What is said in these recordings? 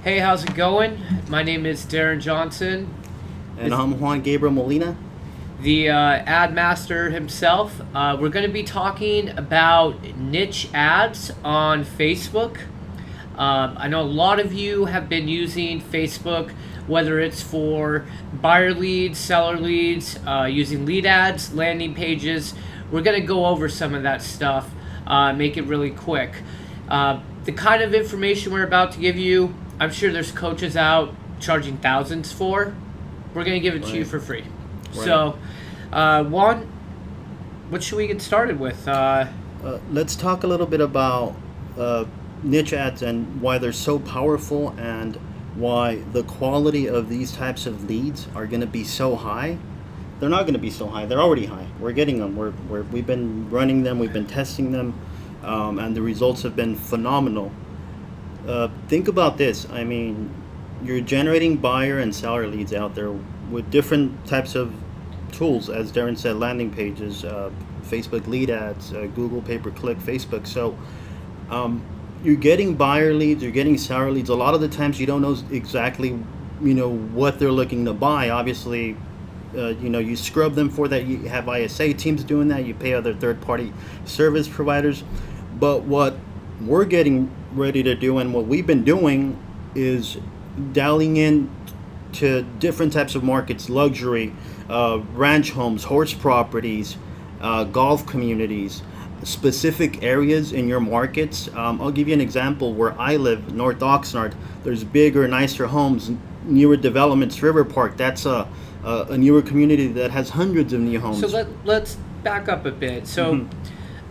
Hey, how's it going? My name is Darren Johnson, And I'm Juan Gabriel Molina. the ad master himself. We're going to be talking about niche ads on Facebook. I know a lot of you have been using Facebook, whether it's for buyer leads, seller leads, using lead ads, landing pages. We're going to go over some of that stuff, make it really quick. The kind of information we're about to give you, I'm sure there's coaches out charging thousands for. We're going to give it to you for free. Right. So, Juan, what should we get started with? Let's talk a little bit about niche ads and why they're so powerful and why the quality of these types of leads are going to be so high. They're not going to be so high. They're already high. We're getting them. We've been running them. We've been testing them, and the results have been phenomenal. Think about this. I mean, you're generating buyer and seller leads out there with different types of tools, as Darren said, landing pages, Facebook lead ads, Google pay-per-click, Facebook. So you're getting buyer leads, you're getting seller leads. A lot of the times you don't know exactly, what they're looking to buy. Obviously, you scrub them for that. You have ISA teams doing that. You pay other third-party service providers. But what we're getting ready to do and what we've been doing is dialing in to different types of markets: luxury, ranch homes, horse properties, golf communities, specific areas in your markets. I'll give you an example. Where I live, North Oxnard, there's bigger, nicer homes, newer developments. River Park, that's a newer community that has hundreds of new homes. So let's back up a bit. So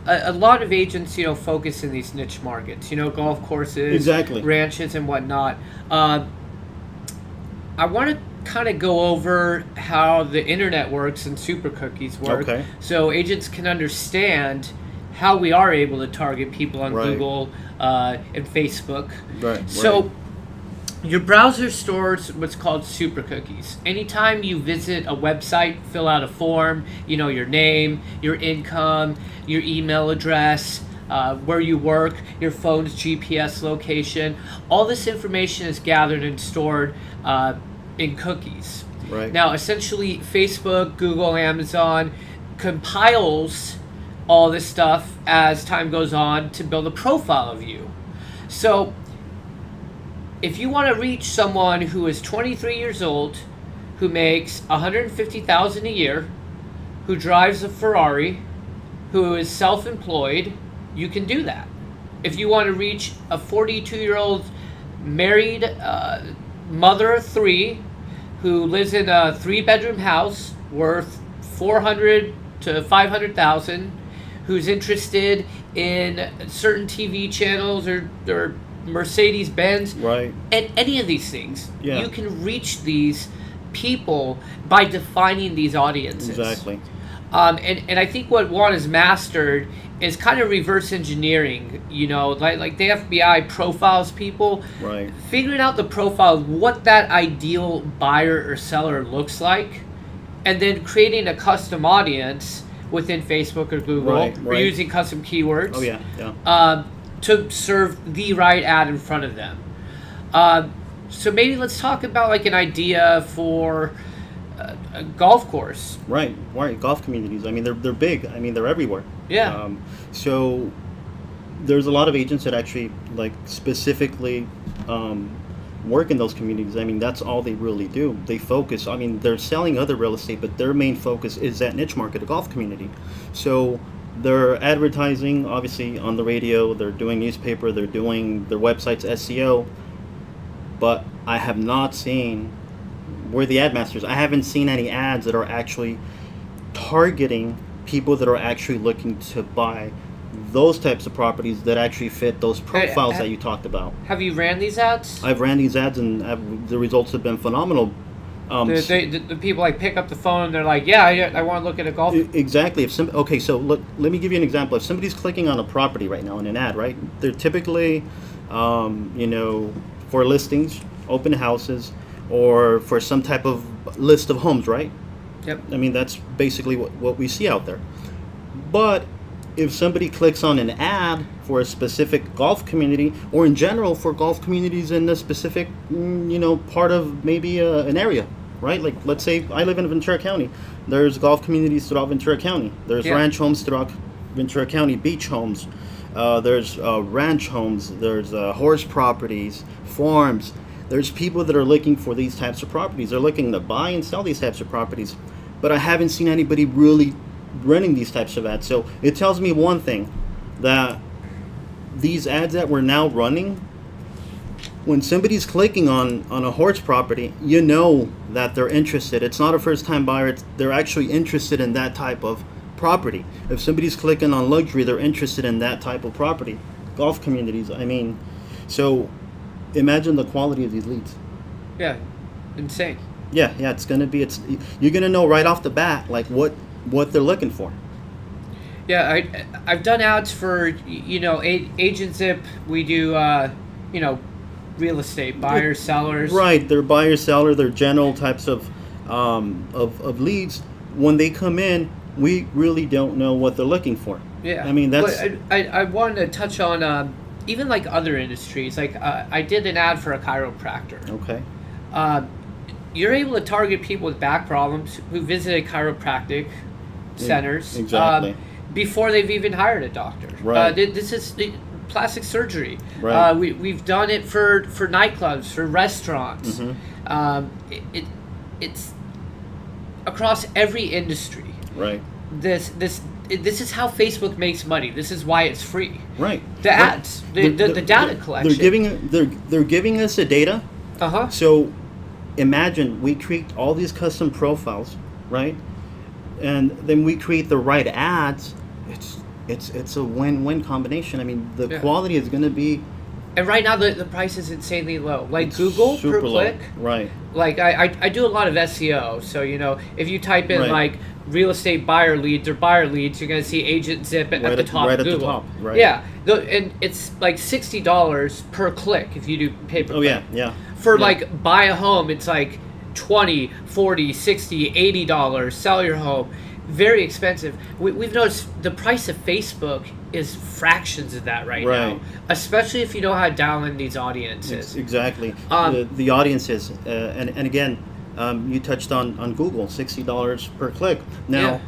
a lot of agents, focus in these niche markets, golf courses, Exactly. ranches and whatnot. I want to kind of go over how the internet works and super cookies work. Okay. So agents can understand how we are able to target people on Right. Google and Facebook. Right. So your browser stores what's called super cookies. Anytime you visit a website, fill out a form, your name, your income, your email address, where you work, your phone's GPS location, all this information is gathered and stored in cookies. Right. Now, essentially, Facebook, Google, Amazon compiles all this stuff as time goes on to build a profile of you. So if you want to reach someone who is 23 years old, who makes $150,000 a year, who drives a Ferrari, who is self-employed, you can do that. If you want to reach a 42-year-old married mother of three who lives in a 3-bedroom house worth $400,000 to $500,000, who's interested in certain TV channels or Mercedes-Benz, Right. and any of these things, Yeah. you can reach these people by defining these audiences. Exactly. And I think what Juan has mastered is kind of reverse engineering, like the FBI profiles people, Right. figuring out the profile of what that ideal buyer or seller looks like, and then creating a custom audience within Facebook or Google, Right, or right. using custom keywords. Oh yeah. To serve the right ad in front of them. So maybe let's talk about like an idea for a golf course. Right. Golf communities. I mean, they're big. I mean, they're everywhere. Yeah. So there's a lot of agents that actually specifically work in those communities. I mean, that's all they really do. They focus. I mean, they're selling other real estate, but their main focus is that niche market, a golf community. So they're advertising, obviously, on the radio. They're doing newspaper. They're doing their website's SEO. But I have not seen. We're the ad masters. I haven't seen any ads that are actually targeting people that are actually looking to buy those types of properties that actually fit those profiles that you talked about. Have you ran these ads? I've ran these ads and the results have been phenomenal. The people pick up the phone and they're like, yeah, I want to look at a golf. Exactly. Okay, so look, let me give you an example. If somebody's clicking on a property right now in an ad, right? They're typically, for listings, open houses, or for some type of list of homes, right? Yep. I mean, that's basically what we see out there. But if somebody clicks on an ad for a specific golf community, or in general for golf communities in a specific, part of maybe an area, right? Like, let's say I live in Ventura County. There's golf communities throughout Ventura County. There's ranch homes throughout Ventura County, beach homes. There's ranch homes. There's horse properties, farms. There's people that are looking for these types of properties. They're looking to buy and sell these types of properties. But I haven't seen anybody really running these types of ads. So it tells me one thing, that these ads that we're now running, when somebody's clicking on a horse property, you know that they're interested. It's not a first-time buyer. They're actually interested in that type of property. If somebody's clicking on luxury, they're interested in that type of property. Golf communities, I mean, so imagine the quality of these leads. Yeah, insane. Yeah, you're gonna know right off the bat like what they're looking for. Yeah, I've done ads for AgentZip. We do real estate buyers, sellers. Right, they're buyer seller. They're general types of leads. When they come in, we really don't know what they're looking for. Yeah, I mean that's. But I wanted to touch on even like other industries. Like I did an ad for a chiropractor. Okay. You're able to target people with back problems who visited chiropractic centers exactly. Before they've even hired a doctor. Right. This is plastic surgery. Right. We've done it for nightclubs, for restaurants. Mm-hmm. It's across every industry. Right. This is how Facebook makes money. This is why it's free. Right. The ads, the data collection. They're giving us the data. So imagine we create all these custom profiles, right? And then we create the right ads. It's a win-win combination. I mean, the quality is going to be. And right now the price is insanely low. Like It's Google super per low. click. Right. Like I do a lot of SEO. So if you type in Right. like real estate buyer leads or buyer leads, you're gonna see AgentZip at the top of Google. At the top. Right. Yeah. And it's like $60 per click if you do pay per click. Yeah. For Yeah. like buy a home, it's like $20, $40, $60, $80. Sell your home. Very expensive. We've noticed the price of Facebook is fractions of that right now, especially if you know how to dial in these audiences. Exactly. The audiences, and again, you touched on Google, $60 per click. Now,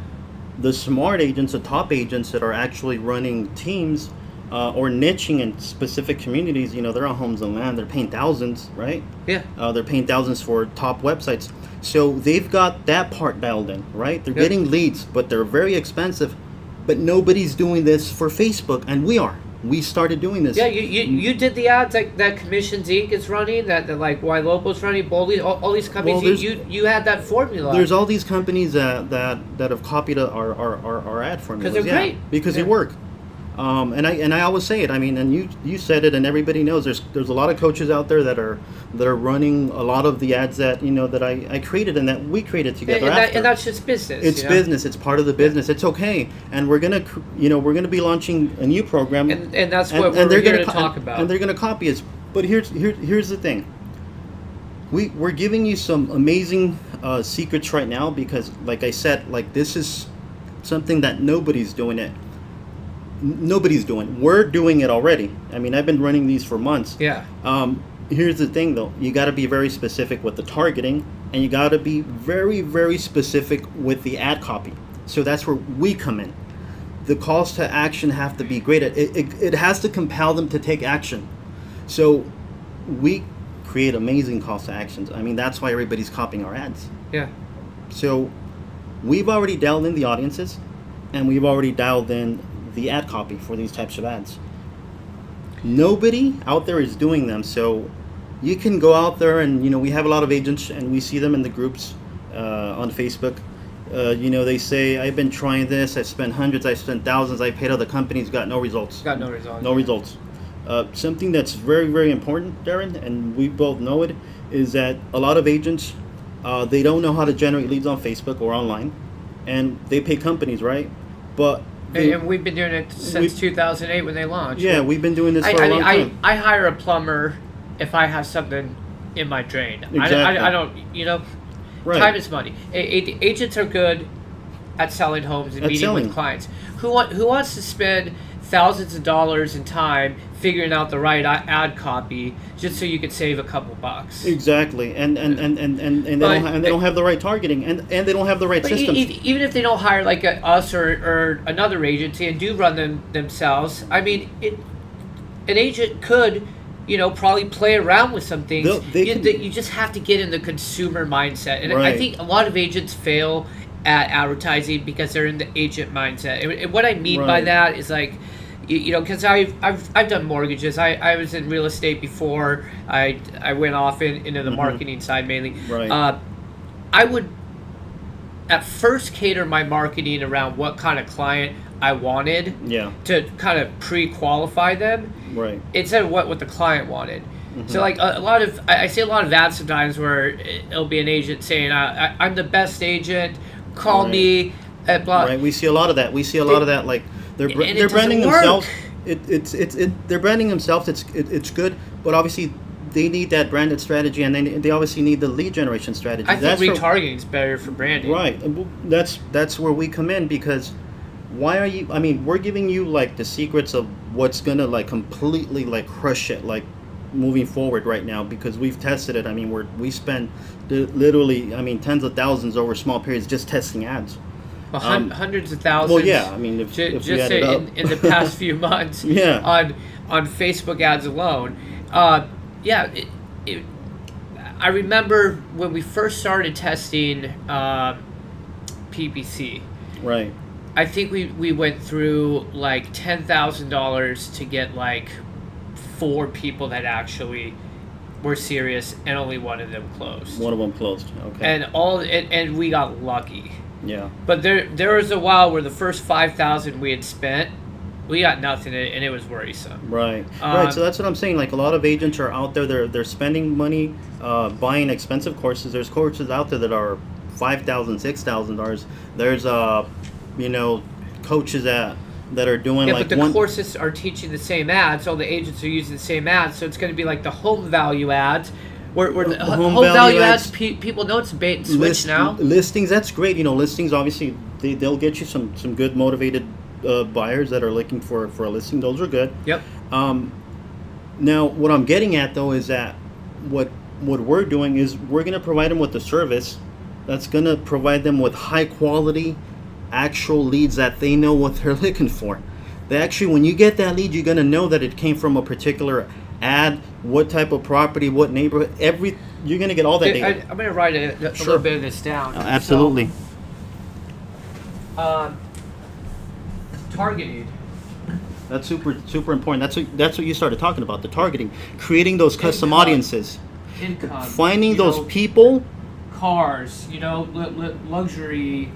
the smart agents, the top agents that are actually running teams or niching in specific communities, they're on homes and land. They're paying thousands, right? Yeah. They're paying thousands for top websites. So they've got that part dialed in, right? They're getting leads, but they're very expensive. But nobody's doing this for Facebook, and we are. We started doing this. Yeah, you did the ads that Commission Zeke is running, that like Y Lopo's running, Boldy, all these companies. You had that formula. There's all these companies that have copied our ad formulas. Because they're great. Because they work. And I always say it. I mean, and you said it, and everybody knows. There's a lot of coaches out there that are running a lot of the ads that that I created and that we created together. And that's just business. It's business. It's part of the business. It's okay. And we're gonna be launching a new program. And that's what we're here to talk about. And they're gonna copy us. But here's the thing. We're giving you some amazing secrets right now because, like I said, like this is something that nobody's doing it. Nobody's doing. We're doing it already. I mean, I've been running these for months. Yeah. Here's the thing, though. You got to be very specific with the targeting, and you got to be very, very specific with the ad copy. So that's where we come in. The calls to action have to be great. It has to compel them to take action. So we create amazing calls to actions. I mean, that's why everybody's copying our ads. Yeah. So we've already dialed in the audiences, and we've already dialed in the ad copy for these types of ads. Nobody out there is doing them, so you can go out there and we have a lot of agents and we see them in the groups on Facebook. They say, I've been trying this, I've spent hundreds, I've spent thousands, I paid other companies, got no results. No results. Something that's very, very important, Darren, and we both know it, is that a lot of agents, they don't know how to generate leads on Facebook or online, and they pay companies, right? But and we've been doing it since 2008 when they launched. Yeah, we've been doing this for a long time. I hire a plumber if I have something in my drain. Exactly. I don't, Right. Time is money. Agents are good at selling homes and meeting with clients. Who wants to spend thousands of dollars in time figuring out the right ad copy just so you could save a couple bucks. Exactly, and they don't have the right targeting, and they don't have the right systems. Even if they don't hire like us or another agency and do run them themselves, I mean, an agent could, probably play around with some things. You just have to get in the consumer mindset, and Right. I think a lot of agents fail at advertising because they're in the agent mindset. And what I mean by Right. that is like, because I've done mortgages. I was in real estate before. I went off into the marketing side mainly. Right. I would at first cater my marketing around what kind of client I wanted Yeah. to kind of pre-qualify them Right. instead of what the client wanted. So like a lot of I see a lot of ads sometimes where it'll be an agent saying I'm the best agent, call Right. me at blah. Right. We see a lot of that. Like they're And it they're branding doesn't work. themselves. They're branding themselves. It's good, but obviously they need that branded strategy, and they obviously need the lead generation strategy. I think retargeting is better for branding. Right. And that's where we come in, because why are you? I mean, we're giving you like the secrets of what's gonna like completely like crush it like moving forward right now, because we've tested it. I mean, we spend literally, I mean, tens of thousands over small periods just testing ads. Well, hundreds of thousands. Well, yeah. I mean, if just we add it up. in the past few months. Yeah. On Facebook ads alone. Yeah. I remember when we first started testing PPC. Right. I think we went through like $10,000 to get like 4 people that actually were serious, and only one of them closed. One of them closed. Okay. And we got lucky. Yeah. But there was a while where the first 5,000 we had spent, we got nothing, and it was worrisome. Right. Right. So that's what I'm saying. Like, a lot of agents are out there. They're spending money, buying expensive courses. There's courses out there that are $5,000, $6,000. There's coaches that are doing Yeah, like but the courses are teaching the same ads. All the agents are using the same ads, so it's going to be like the home value ads. Where the home value ads, people know it's a bait and switch now. Listings, that's great. Listings, obviously, they'll get you some good motivated buyers that are looking for a listing. Those are good. Yep. Now, what I'm getting at, though, is that what we're doing is we're going to provide them with a service that's going to provide them with high quality, actual leads that they know what they're looking for. They actually, when you get that lead, you're going to know that it came from a particular ad, what type of property, what neighborhood, you're going to get all that data. I'm going to write a little bit of this down. Absolutely. So, targeted. That's super important. That's what you started talking about, the targeting, creating those custom Income. audiences, Income. finding those people, cars, luxury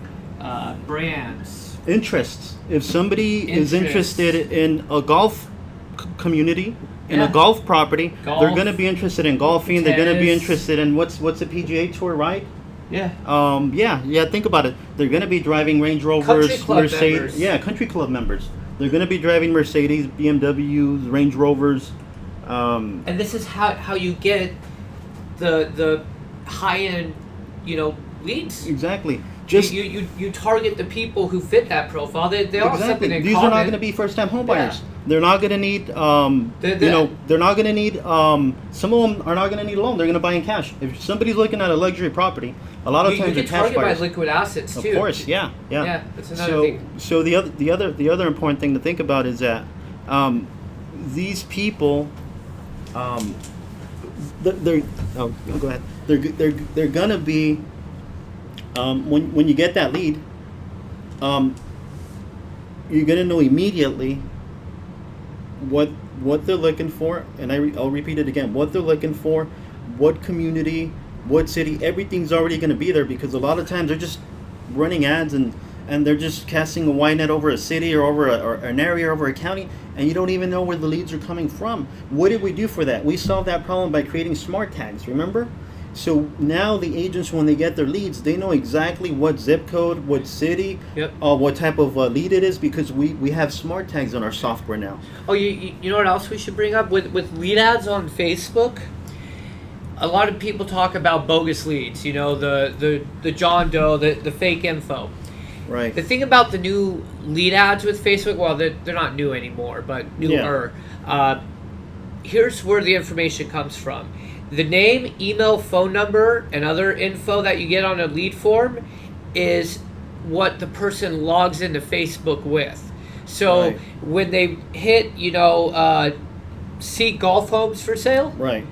brands. interests. If somebody is Interests. interested in a golf community, in Yeah. a golf property, Golf, they're going to be interested in golfing. They're going to be tennis. interested in what's the PGA Tour, right? Yeah. Yeah. Think about it. They're going to be driving Range Rovers, Country club Mercedes. members. Yeah, country club members. They're going to be driving Mercedes, BMWs, Range Rovers. And this is how you get the high end, leads. Exactly. Just you target the people who fit that profile. They all have something in These common. are not going to be first-time home buyers. Yeah. They're not going to need, they're not going to need. Some of them are not going to need a loan. They're going to buy in cash. If somebody's looking at a luxury property, a lot of You times can they're cash target by buyers. liquid assets too. Of course, yeah. Yeah, that's another thing. So the other important thing to think about is that these people, they're go ahead. They're gonna be when you get that lead, you're gonna know immediately what they're looking for, and I'll repeat it again. What they're looking for, what community, what city, everything's already gonna be there, because a lot of times they're just running ads and they're just casting a wide net over a city or over an area or over a county, and you don't even know where the leads are coming from. What did we do for that? We solved that problem by creating smart tags, remember? So now the agents, when they get their leads, they know exactly what zip code, what city, Yep. what type of lead it is, because we have smart tags on our software now. Oh, you know what else we should bring up with lead ads on Facebook? A lot of people talk about bogus leads. The John Doe, the fake info. Right. The thing about the new lead ads with Facebook, well, they're not new anymore, but newer. Here's where the information comes from. The name, email, phone number, and other info that you get on a lead form is what the person logs into Facebook with. So when they hit, see golf homes for sale, Right.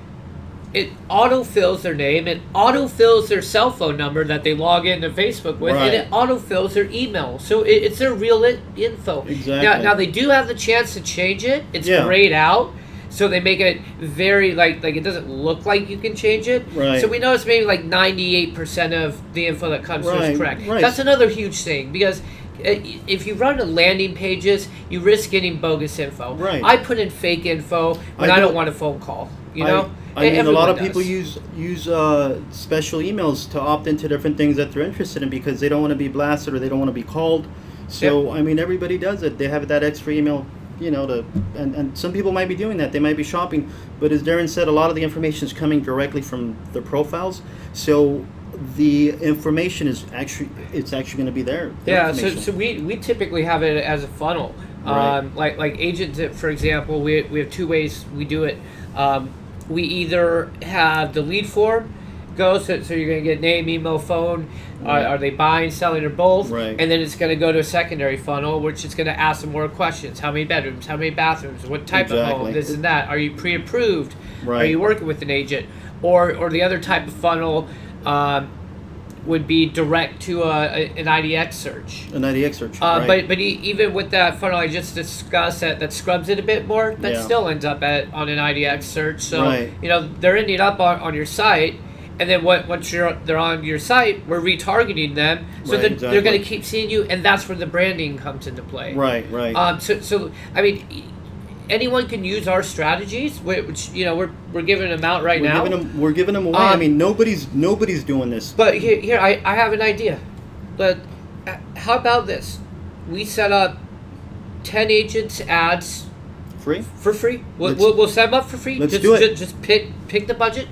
it autofills their name, it autofills their cell phone number that they log into Facebook with, and it autofills their email. So it's their real info. Exactly. Now they do have the chance to change it. It's grayed out. So they make it very like it doesn't look like you can change it. Right. So we know it's maybe like 98% of the info that comes through is correct. Right. That's another huge thing, because if you run a landing pages, you risk getting bogus info. Right. I put in fake info when I don't want a phone call. I mean, a lot of people use special emails to opt into different things that they're interested in because they don't want to be blasted or they don't want to be called. So I mean, everybody does it. They have that extra email, and some people might be doing that. They might be shopping, but as Darren said, a lot of the information is coming directly from the profiles. So the information is actually going to be there. So we typically have it as a funnel. Like AgentZip, for example, we have two ways we do it. We either have the lead form go, so you're going to get name, email, phone. Are they buying, selling, or both? Right. And then it's going to go to a secondary funnel, which is going to ask them more questions. How many bedrooms? How many bathrooms? What type of home? This and that. Are you pre-approved? Right. Are you working with an agent? Or the other type of funnel would be direct to an IDX search. An IDX search, right. But even with that funnel I just discussed that scrubs it a bit more, that still ends up on an IDX search. So they're ending up on your site, and then once they're on your site, we're retargeting them, so they're going to keep seeing you, and that's where the branding comes into play. Right. So I mean, anyone can use our strategies, which we're giving them out now. We're giving them away. I mean, nobody's doing this. But here I have an idea. But how about this? We set up 10 agents ads free for free. We'll set them up for free. Let's do it. Just pick the budget,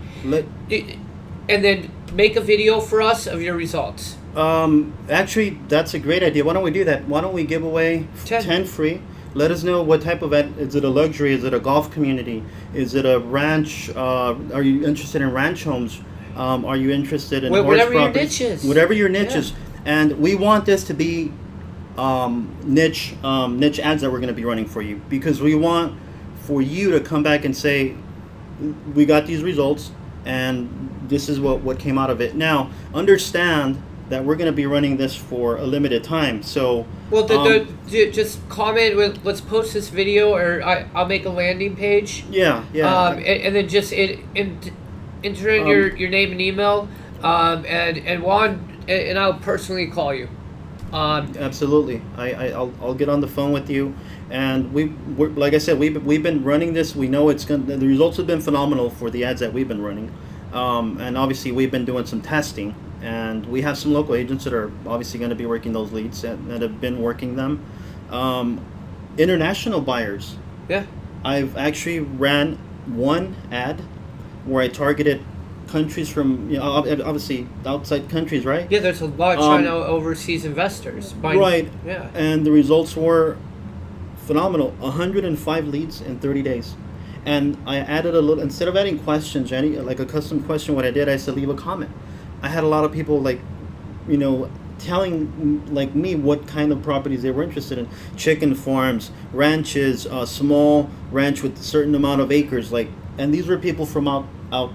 and then make a video for us of your results. Actually, that's a great idea. Why don't we do that? Why don't we give away 10 free? Let us know what type of ad. Is it a luxury? Is it a golf community? Is it a ranch? Are you interested in ranch homes? Are you interested in whatever horse properties? Your niche is. Whatever your niche is. And we want this to be niche ads that we're going to be running for you, because we want for you to come back and say, we got these results and this is what came out of it. Now, understand that we're going to be running this for a limited time. So, just comment with, let's post this video, or I'll make a landing page. And then just enter in your name and email, and Juan and I'll personally call you. Absolutely, I'll get on the phone with you, and we're like I said, we've been running this. We know the results have been phenomenal for the ads that we've been running, and obviously we've been doing some testing. And we have some local agents that are obviously going to be working those leads that have been working them. International buyers. Yeah. I've actually ran one ad where I targeted countries from, obviously outside countries, right? Yeah, there's a lot of China overseas investors. Right. Yeah. And the results were phenomenal. 105 leads in 30 days. And I added a little, instead of adding questions, like a custom question, what I did, I said leave a comment. I had a lot of people telling like me what kind of properties they were interested in. Chicken farms, ranches, small ranch with a certain amount of acres, and these were people from out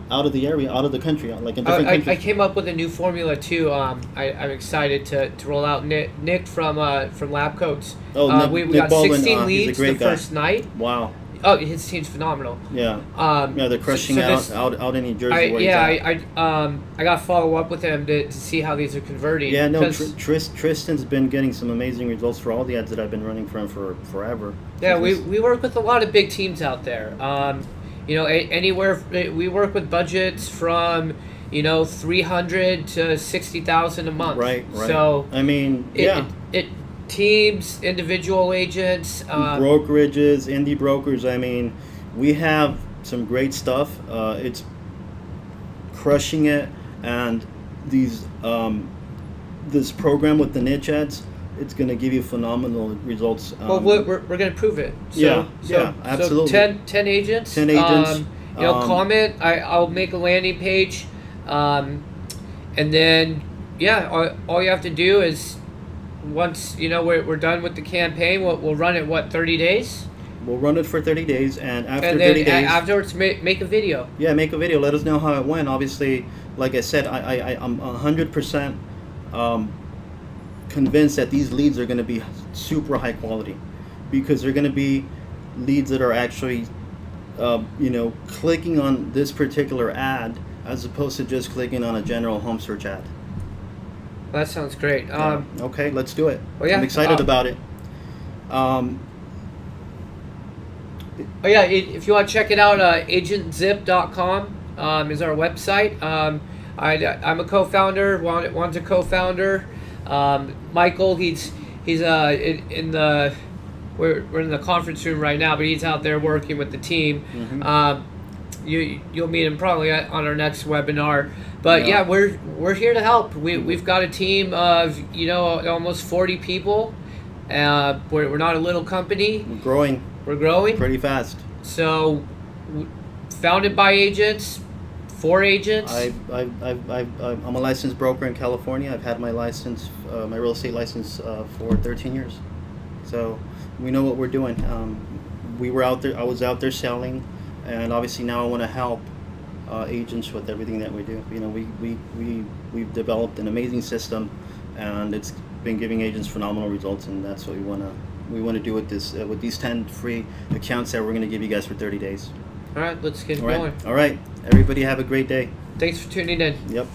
of the area, out of the country, like in different countries. I came up with a new formula too. I'm excited to roll out. Nick from Lab Coats. We got Baldwin, 16 leads the guy. first night. Wow. Oh, his team's phenomenal. Yeah. They're crushing out in New Jersey. I got to follow up with him to see how these are converting. Yeah, no, Tristan's been getting some amazing results for all the ads that I've been running for him for forever. Yeah, we work with a lot of big teams out there. Anywhere we work with budgets from 300 to 60,000 a month. Right. So I mean, it teams, individual agents, brokerages, indie brokers. I mean, we have some great stuff. It's crushing it, and these this program with the niche ads, it's going to give you phenomenal results. Well, we're going to prove it. So, yeah, absolutely. So 10 agents. 10 agents. Comment. I'll make a landing page. And then, all you have to do is, once, we're done with the campaign, we'll run it, 30 days? We'll run it for 30 days, and after and then 30 days... afterwards, make a video. Yeah, make a video. Let us know how it went. Obviously, like I said, I'm 100% convinced that these leads are going to be super high quality, because they're going to be leads that are actually, clicking on this particular ad as opposed to just clicking on a general home search ad. That sounds great. Okay, let's do it. Well, yeah, I'm excited about it. If you want to check it out, AgentZip.com is our website. I'm a co-founder. Juan's a co-founder. Michael, he's in the we're in the conference room right now, but he's out there working with the team. Mm-hmm. You'll meet him probably on our next webinar. But we're here to help. We've got a team of almost 40 people. We're not a little company. We're growing pretty fast. So, founded by agents, for agents. I'm a licensed broker in California. I've had my license, my real estate license, for 13 years. So we know what we're doing. We were out there. I was out there selling, and obviously now I want to help agents with everything that we do. We've developed an amazing system, and it's been giving agents phenomenal results, and that's what we want to do with this with these 10 free accounts that we're going to give you guys for 30 days. All right, let's get going. All right, everybody have a great day. Thanks for tuning in. Yep.